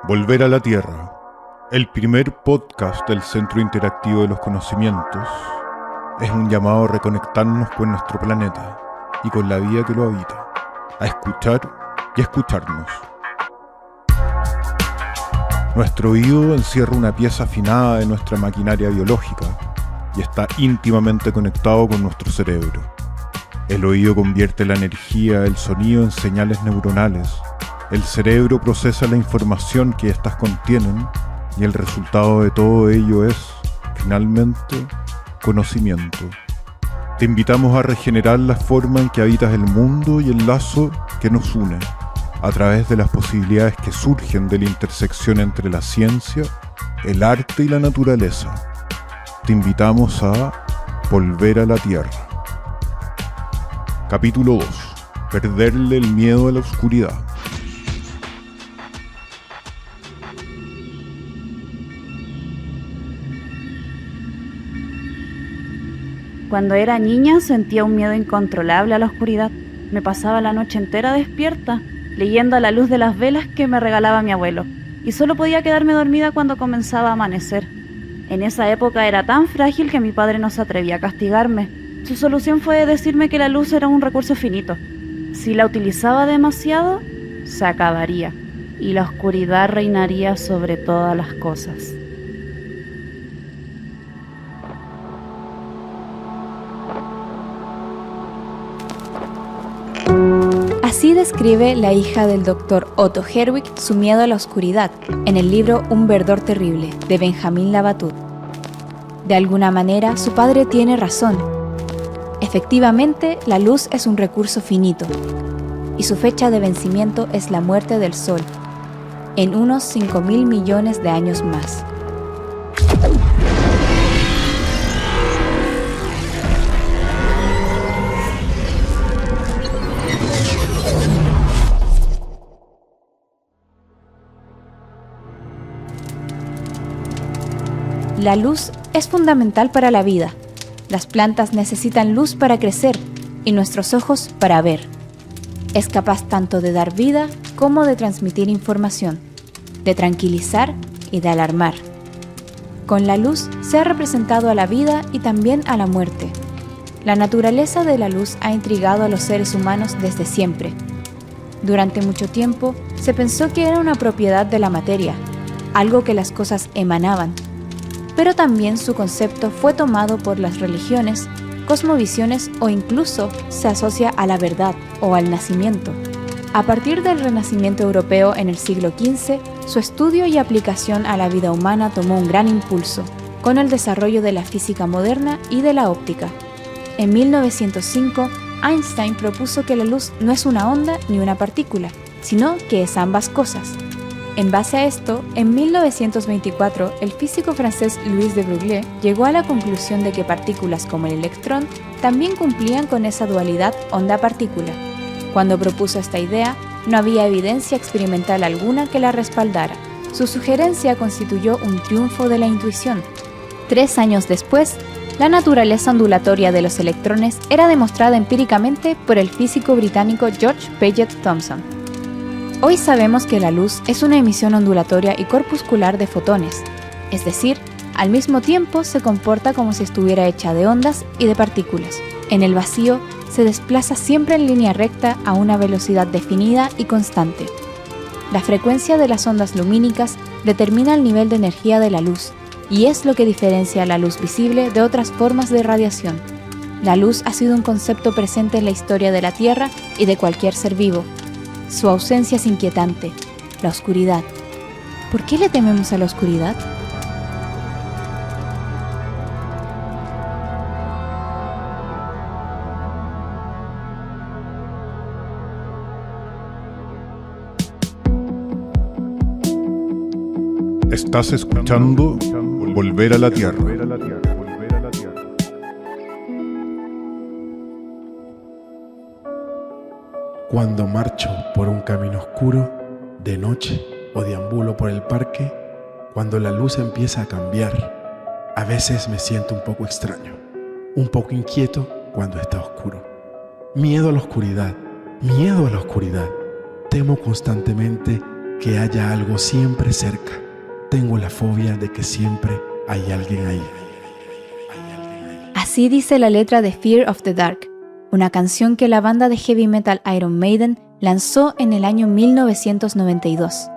Volver a la Tierra, el primer podcast del Centro Interactivo de los Conocimientos, es un llamado a reconectarnos con nuestro planeta y con la vida que lo habita, a escuchar y a escucharnos. Nuestro oído encierra una pieza afinada de nuestra maquinaria biológica y está íntimamente conectado con nuestro cerebro. El oído convierte la energía del sonido en señales neuronales. El cerebro procesa la información que éstas contienen y el resultado de todo ello es, finalmente, conocimiento. Te invitamos a regenerar la forma en que habitas el mundo y el lazo que nos une, a través de las posibilidades que surgen de la intersección entre la ciencia, el arte y la naturaleza. Te invitamos a volver a la Tierra. Capítulo 2. Perderle el miedo a la oscuridad. Cuando era niña sentía un miedo incontrolable a la oscuridad. Me pasaba la noche entera despierta, leyendo a la luz de las velas que me regalaba mi abuelo, y solo podía quedarme dormida cuando comenzaba a amanecer. En esa época era tan frágil que mi padre no se atrevía a castigarme. Su solución fue decirme que la luz era un recurso finito. Si la utilizaba demasiado, se acabaría, y la oscuridad reinaría sobre todas las cosas. Así describe la hija del Dr. Otto Herwig su miedo a la oscuridad en el libro Un verdor terrible, de Benjamin Labatut. De alguna manera, su padre tiene razón. Efectivamente, la luz es un recurso finito, y su fecha de vencimiento es la muerte del Sol, en unos 5.000 millones de años más. La luz es fundamental para la vida. Las plantas necesitan luz para crecer y nuestros ojos para ver. Es capaz tanto de dar vida como de transmitir información, de tranquilizar y de alarmar. Con la luz se ha representado a la vida y también a la muerte. La naturaleza de la luz ha intrigado a los seres humanos desde siempre. Durante mucho tiempo se pensó que era una propiedad de la materia, algo que las cosas emanaban. Pero también su concepto fue tomado por las religiones, cosmovisiones o incluso se asocia a la verdad o al nacimiento. A partir del Renacimiento europeo en el siglo XV, su estudio y aplicación a la vida humana tomó un gran impulso, con el desarrollo de la física moderna y de la óptica. En 1905, Einstein propuso que la luz no es una onda ni una partícula, sino que es ambas cosas. En base a esto, en 1924, el físico francés Louis de Broglie llegó a la conclusión de que partículas como el electrón también cumplían con esa dualidad onda-partícula. Cuando propuso esta idea, no había evidencia experimental alguna que la respaldara. Su sugerencia constituyó un triunfo de la intuición. 3 años después, la naturaleza ondulatoria de los electrones era demostrada empíricamente por el físico británico George Paget Thomson. Hoy sabemos que la luz es una emisión ondulatoria y corpuscular de fotones, es decir, al mismo tiempo se comporta como si estuviera hecha de ondas y de partículas. En el vacío, se desplaza siempre en línea recta a una velocidad definida y constante. La frecuencia de las ondas lumínicas determina el nivel de energía de la luz, y es lo que diferencia a la luz visible de otras formas de radiación. La luz ha sido un concepto presente en la historia de la Tierra y de cualquier ser vivo. Su ausencia es inquietante, la oscuridad. ¿Por qué le tememos a la oscuridad? Estás escuchando Volver a la Tierra. Cuando marcho por un camino oscuro, de noche o deambulo por el parque, cuando la luz empieza a cambiar, a veces me siento un poco extraño, un poco inquieto cuando está oscuro. Miedo a la oscuridad, temo constantemente que haya algo siempre cerca. Tengo la fobia de que siempre hay alguien ahí. Así dice la letra de Fear of the Dark, una canción que la banda de heavy metal Iron Maiden lanzó en el año 1992.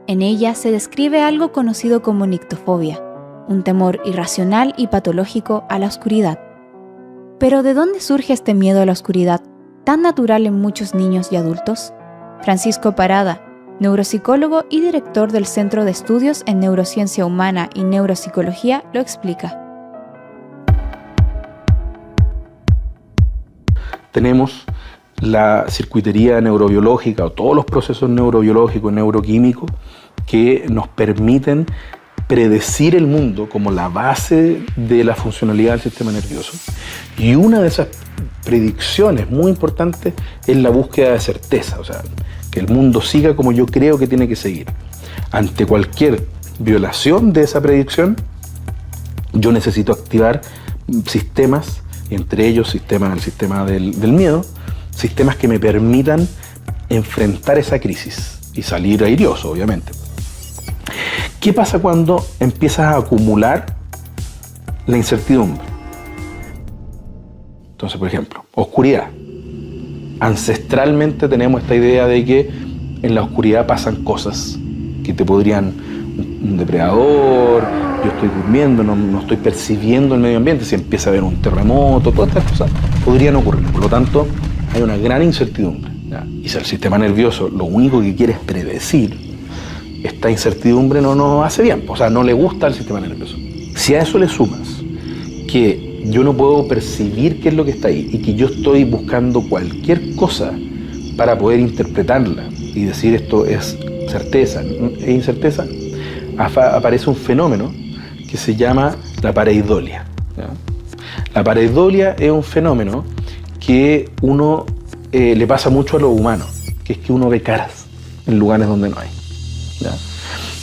En ella se describe algo conocido como nictofobia, un temor irracional y patológico a la oscuridad. Pero ¿de dónde surge este miedo a la oscuridad, tan natural en muchos niños y adultos? Francisco Parada, neuropsicólogo y director del Centro de Estudios en Neurociencia Humana y Neuropsicología, lo explica. Tenemos la circuitería neurobiológica o todos los procesos neurobiológicos, neuroquímicos que nos permiten predecir el mundo como la base de la funcionalidad del sistema nervioso. Y una de esas predicciones muy importantes es la búsqueda de certeza, o sea, que el mundo siga como yo creo que tiene que seguir. Ante cualquier violación de esa predicción, yo necesito activar sistemas, entre ellos el sistema del miedo, sistemas que me permitan enfrentar esa crisis y salir airioso, obviamente. ¿Qué pasa cuando empiezas a acumular la incertidumbre? Entonces, por ejemplo, oscuridad. Ancestralmente tenemos esta idea de que en la oscuridad pasan cosas que te podrían, un depredador, yo estoy durmiendo, no estoy percibiendo el medio ambiente, si empieza a haber un terremoto, todas estas cosas podrían ocurrir. Por lo tanto, hay una gran incertidumbre, ¿ya? Y si el sistema nervioso lo único que quiere es predecir, esta incertidumbre no nos hace bien, o sea, no le gusta al sistema nervioso. Si a eso le sumas que yo no puedo percibir qué es lo que está ahí y que yo estoy buscando cualquier cosa para poder interpretarla y decir esto es certeza, es incerteza, aparece un fenómeno que se llama la pareidolia, ¿ya? La pareidolia es un fenómeno que uno le pasa mucho a los humanos, que es que uno ve caras en lugares donde no hay, ¿ya?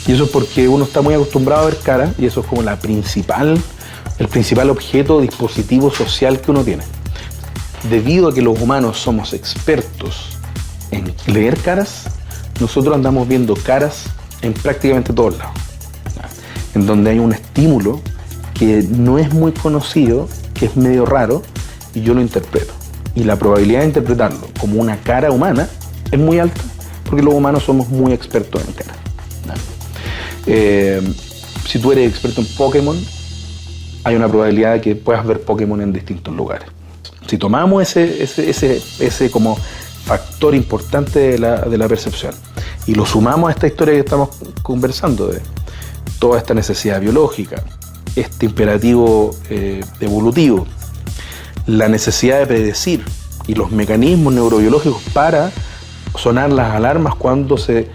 Y eso es porque uno está muy acostumbrado a ver caras y eso es como el principal objeto o dispositivo social que uno tiene. Debido a que los humanos somos expertos en leer caras, nosotros andamos viendo caras en prácticamente todos lados, ¿ya? En donde hay un estímulo que no es muy conocido, que es medio raro, y yo lo interpreto. Y la probabilidad de interpretarlo como una cara humana es muy alta, porque los humanos somos muy expertos en caras, ¿ya? Si tú eres experto en Pokémon, hay una probabilidad de que puedas ver Pokémon en distintos lugares. Si tomamos ese como factor importante de la percepción y lo sumamos a esta historia que estamos conversando de toda esta necesidad biológica, este imperativo evolutivo, la necesidad de predecir y los mecanismos neurobiológicos para sonar las alarmas cuando se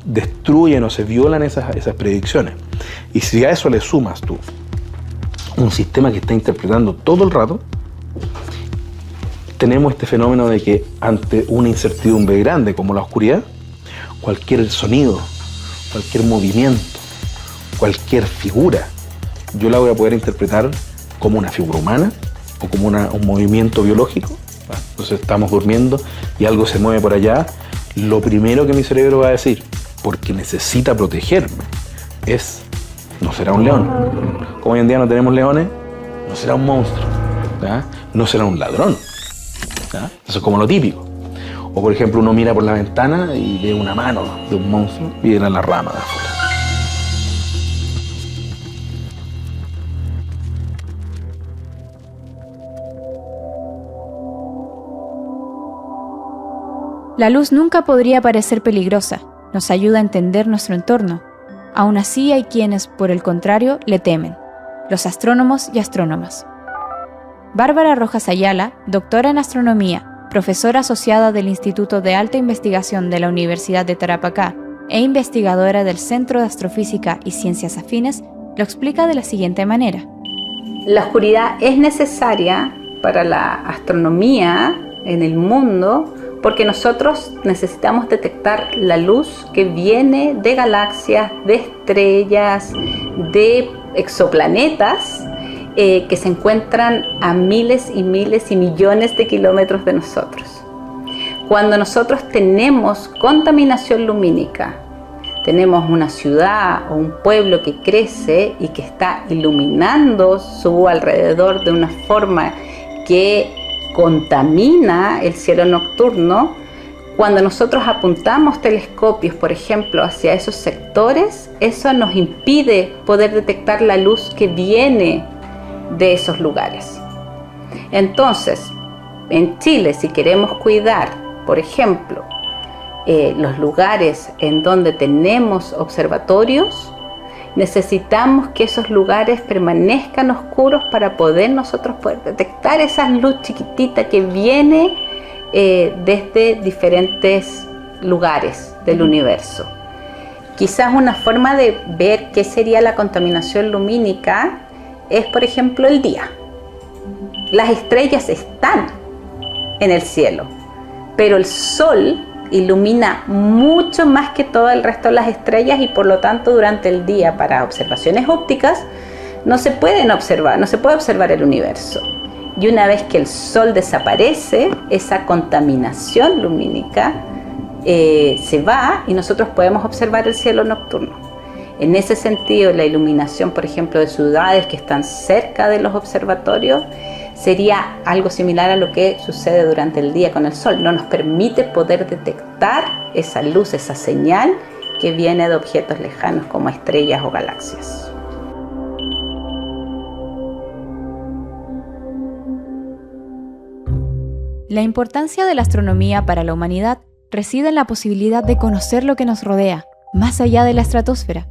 destruyen o se violan esas predicciones. Y si a eso le sumas tú un sistema que está interpretando todo el rato, tenemos este fenómeno de que ante una incertidumbre grande como la oscuridad, cualquier sonido, cualquier movimiento, cualquier figura, yo la voy a poder interpretar como una figura humana o como un movimiento biológico. Entonces estamos durmiendo y algo se mueve por allá, lo primero que mi cerebro va a decir, porque necesita protegerme, es: no será un león. Como hoy en día no tenemos leones, no será un monstruo, ¿ya? No será un ladrón, ¿ya? Eso es como lo típico. O por ejemplo, uno mira por la ventana y ve una mano de un monstruo y era la rama de afuera. La luz nunca podría parecer peligrosa, nos ayuda a entender nuestro entorno. Aún así hay quienes, por el contrario, le temen, los astrónomos y astrónomas. Bárbara Rojas Ayala, doctora en astronomía, profesora asociada del Instituto de Alta Investigación de la Universidad de Tarapacá e investigadora del Centro de Astrofísica y Ciencias Afines, lo explica de la siguiente manera. La oscuridad es necesaria para la astronomía en el mundo porque nosotros necesitamos detectar la luz que viene de galaxias, de estrellas, de exoplanetas que se encuentran a miles y miles y millones de kilómetros de nosotros. Cuando nosotros tenemos contaminación lumínica tenemos una ciudad o un pueblo que crece y que está iluminando su alrededor de una forma que contamina el cielo nocturno, cuando nosotros apuntamos telescopios, por ejemplo, hacia esos sectores, eso nos impide poder detectar la luz que viene de esos lugares. Entonces, en Chile, si queremos cuidar, por ejemplo, los lugares en donde tenemos observatorios, necesitamos que esos lugares permanezcan oscuros para nosotros poder detectar esa luz chiquitita que viene desde diferentes lugares del universo. Quizás una forma de ver qué sería la contaminación lumínica es, por ejemplo, el día. Las estrellas están en el cielo, pero el sol ilumina mucho más que todo el resto de las estrellas y por lo tanto durante el día para observaciones ópticas no se puede observar el universo. Y una vez que el sol desaparece, esa contaminación lumínica se va y nosotros podemos observar el cielo nocturno. En ese sentido, la iluminación, por ejemplo, de ciudades que están cerca de los observatorios sería algo similar a lo que sucede durante el día con el sol. No nos permite poder detectar esa luz, esa señal que viene de objetos lejanos como estrellas o galaxias. La importancia de la astronomía para la humanidad reside en la posibilidad de conocer lo que nos rodea, más allá de la estratosfera.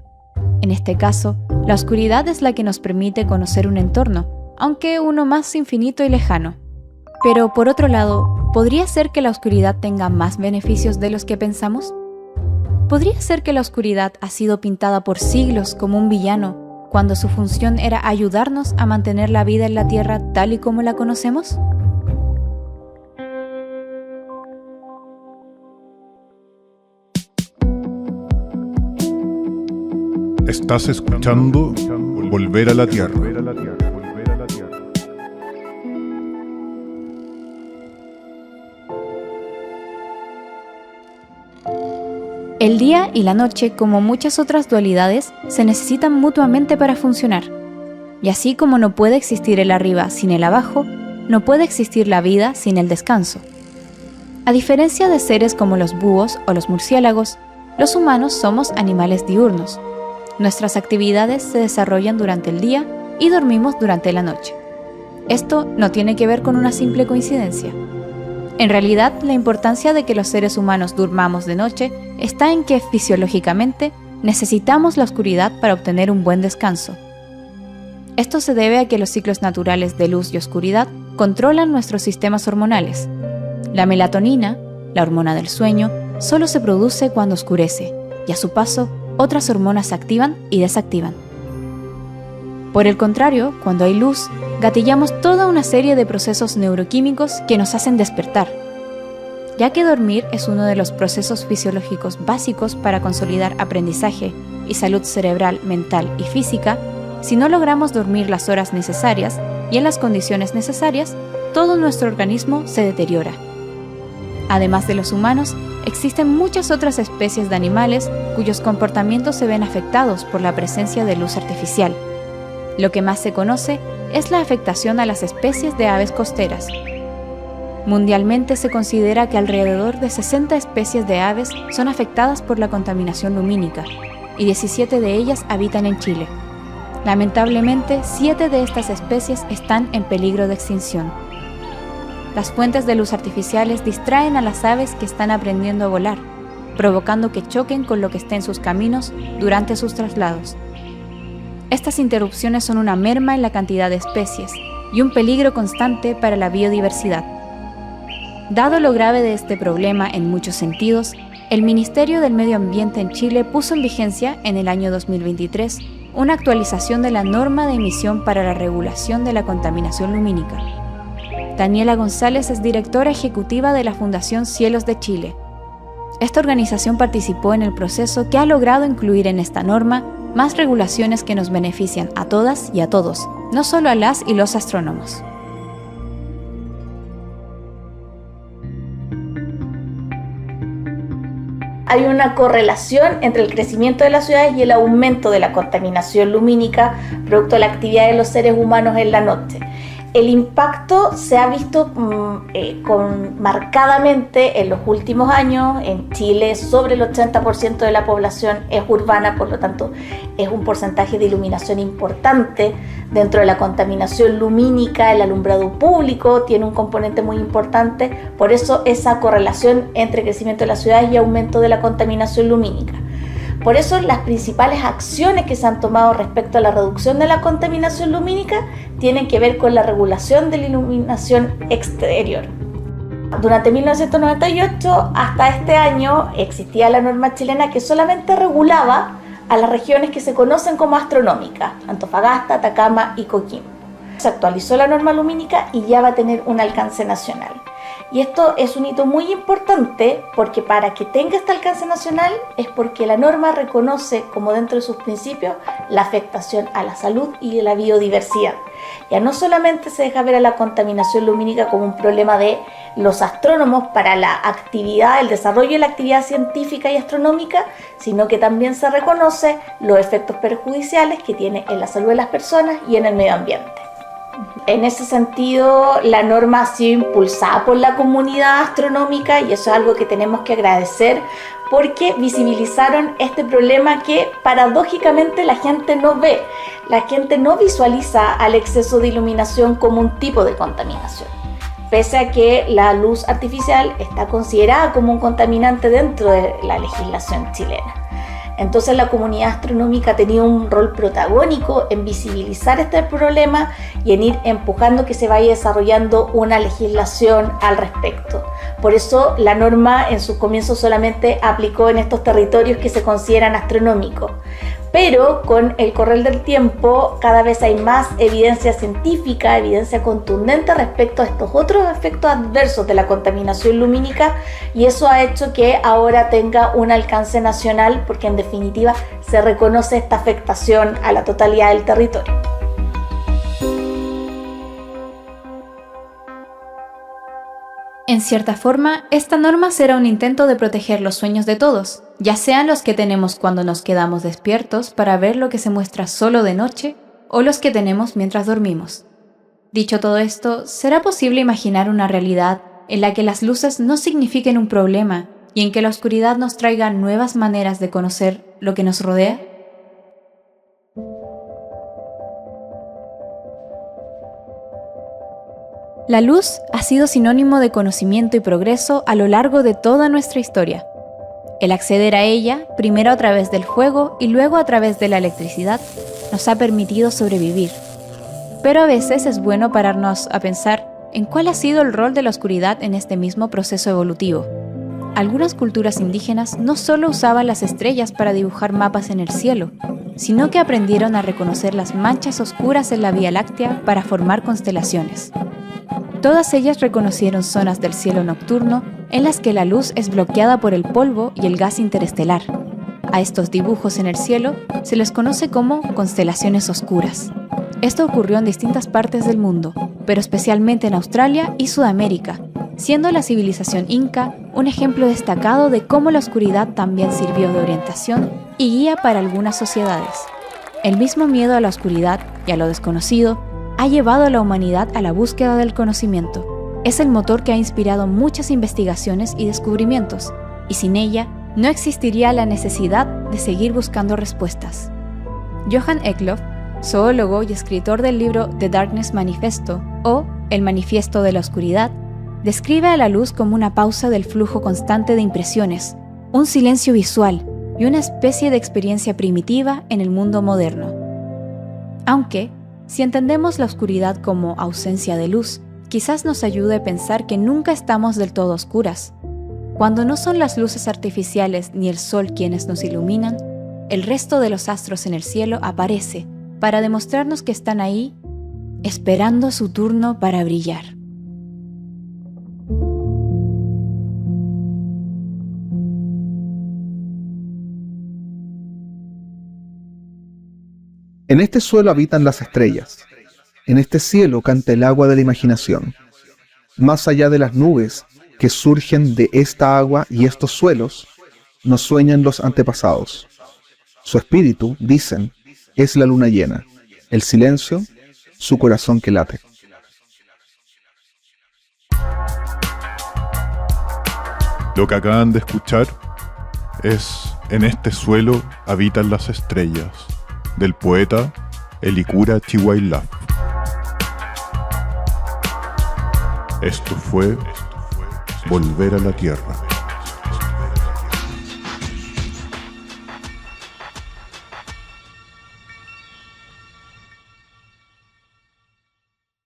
En este caso, la oscuridad es la que nos permite conocer un entorno, aunque uno más infinito y lejano. Pero por otro lado, ¿podría ser que la oscuridad tenga más beneficios de los que pensamos? ¿Podría ser que la oscuridad ha sido pintada por siglos como un villano, cuando su función era ayudarnos a mantener la vida en la Tierra tal y como la conocemos? Estás escuchando Volver a la Tierra. El día y la noche, como muchas otras dualidades, se necesitan mutuamente para funcionar. Y así como no puede existir el arriba sin el abajo, no puede existir la vida sin el descanso. A diferencia de seres como los búhos o los murciélagos, los humanos somos animales diurnos. Nuestras actividades se desarrollan durante el día y dormimos durante la noche. Esto no tiene que ver con una simple coincidencia. En realidad, la importancia de que los seres humanos durmamos de noche está en que fisiológicamente necesitamos la oscuridad para obtener un buen descanso. Esto se debe a que los ciclos naturales de luz y oscuridad controlan nuestros sistemas hormonales. La melatonina, la hormona del sueño, solo se produce cuando oscurece, y a su paso, otras hormonas se activan y desactivan. Por el contrario, cuando hay luz, gatillamos toda una serie de procesos neuroquímicos que nos hacen despertar. Ya que dormir es uno de los procesos fisiológicos básicos para consolidar aprendizaje y salud cerebral, mental y física, si no logramos dormir las horas necesarias y en las condiciones necesarias, todo nuestro organismo se deteriora. Además de los humanos, existen muchas otras especies de animales cuyos comportamientos se ven afectados por la presencia de luz artificial. Lo que más se conoce es la afectación a las especies de aves costeras. Mundialmente se considera que alrededor de 60 especies de aves son afectadas por la contaminación lumínica, y 17 de ellas habitan en Chile. Lamentablemente, 7 de estas especies están en peligro de extinción. Las fuentes de luz artificiales distraen a las aves que están aprendiendo a volar, provocando que choquen con lo que esté en sus caminos durante sus traslados. Estas interrupciones son una merma en la cantidad de especies y un peligro constante para la biodiversidad. Dado lo grave de este problema en muchos sentidos, el Ministerio del Medio Ambiente en Chile puso en vigencia en el año 2023 una actualización de la norma de emisión para la regulación de la contaminación lumínica. Daniela González es directora ejecutiva de la Fundación Cielos de Chile. Esta organización participó en el proceso que ha logrado incluir en esta norma más regulaciones que nos benefician a todas y a todos, no solo a las y los astrónomos. hay una correlación entre el crecimiento de las ciudades y el aumento de la contaminación lumínica producto de la actividad de los seres humanos en la noche. El impacto se ha visto marcadamente en los últimos años. En Chile, sobre el 80% de la población es urbana, por lo tanto es un porcentaje de iluminación importante. Dentro de la contaminación lumínica, el alumbrado público tiene un componente muy importante, por eso esa correlación entre crecimiento de las ciudades y aumento de la contaminación lumínica. Por eso las principales acciones que se han tomado respecto a la reducción de la contaminación lumínica tienen que ver con la regulación de la iluminación exterior. Durante 1998 hasta este año existía la norma chilena que solamente regulaba a las regiones que se conocen como astronómicas, Antofagasta, Atacama y Coquimbo. Se actualizó la norma lumínica y ya va a tener un alcance nacional. Y esto es un hito muy importante porque para que tenga este alcance nacional es porque la norma reconoce como dentro de sus principios la afectación a la salud y a la biodiversidad. Ya no solamente se deja ver a la contaminación lumínica como un problema de los astrónomos para la actividad, el desarrollo de la actividad científica y astronómica, sino que también se reconoce los efectos perjudiciales que tiene en la salud de las personas y en el medio ambiente. En ese sentido, la norma ha sido impulsada por la comunidad astronómica y eso es algo que tenemos que agradecer porque visibilizaron este problema que paradójicamente la gente no ve. La gente no visualiza al exceso de iluminación como un tipo de contaminación, pese a que la luz artificial está considerada como un contaminante dentro de la legislación chilena. Entonces la comunidad astronómica ha tenido un rol protagónico en visibilizar este problema y en ir empujando que se vaya desarrollando una legislación al respecto. Por eso la norma en sus comienzos solamente aplicó en estos territorios que se consideran astronómicos. Pero con el correr del tiempo cada vez hay más evidencia científica, evidencia contundente respecto a estos otros efectos adversos de la contaminación lumínica y eso ha hecho que ahora tenga un alcance nacional porque en definitiva se reconoce esta afectación a la totalidad del territorio. En cierta forma, esta norma será un intento de proteger los sueños de todos, ya sean los que tenemos cuando nos quedamos despiertos para ver lo que se muestra solo de noche o los que tenemos mientras dormimos. Dicho todo esto, ¿será posible imaginar una realidad en la que las luces no signifiquen un problema y en que la oscuridad nos traiga nuevas maneras de conocer lo que nos rodea? La luz ha sido sinónimo de conocimiento y progreso a lo largo de toda nuestra historia. El acceder a ella, primero a través del fuego y luego a través de la electricidad, nos ha permitido sobrevivir. Pero a veces es bueno pararnos a pensar en cuál ha sido el rol de la oscuridad en este mismo proceso evolutivo. Algunas culturas indígenas no solo usaban las estrellas para dibujar mapas en el cielo, sino que aprendieron a reconocer las manchas oscuras en la Vía Láctea para formar constelaciones. Todas ellas reconocieron zonas del cielo nocturno en las que la luz es bloqueada por el polvo y el gas interestelar. A estos dibujos en el cielo se les conoce como constelaciones oscuras. Esto ocurrió en distintas partes del mundo, pero especialmente en Australia y Sudamérica, siendo la civilización inca un ejemplo destacado de cómo la oscuridad también sirvió de orientación y guía para algunas sociedades. El mismo miedo a la oscuridad y a lo desconocido ha llevado a la humanidad a la búsqueda del conocimiento. Es el motor que ha inspirado muchas investigaciones y descubrimientos, y sin ella no existiría la necesidad de seguir buscando respuestas. Johann Eklof, zoólogo y escritor del libro The Darkness Manifesto, o El Manifiesto de la Oscuridad, describe a la luz como una pausa del flujo constante de impresiones, un silencio visual y una especie de experiencia primitiva en el mundo moderno. Aunque, si entendemos la oscuridad como ausencia de luz, quizás nos ayude a pensar que nunca estamos del todo oscuras. Cuando no son las luces artificiales ni el sol quienes nos iluminan, el resto de los astros en el cielo aparece para demostrarnos que están ahí, esperando su turno para brillar. En este suelo habitan las estrellas. En este cielo canta el agua de la imaginación. Más allá de las nubes que surgen de esta agua y estos suelos, nos sueñan los antepasados. Su espíritu, dicen, es la luna llena. El silencio, su corazón que late. Lo que acaban de escuchar es En este suelo habitan las estrellas, del poeta Elikura Chihuahilá. Esto fue Volver a la Tierra.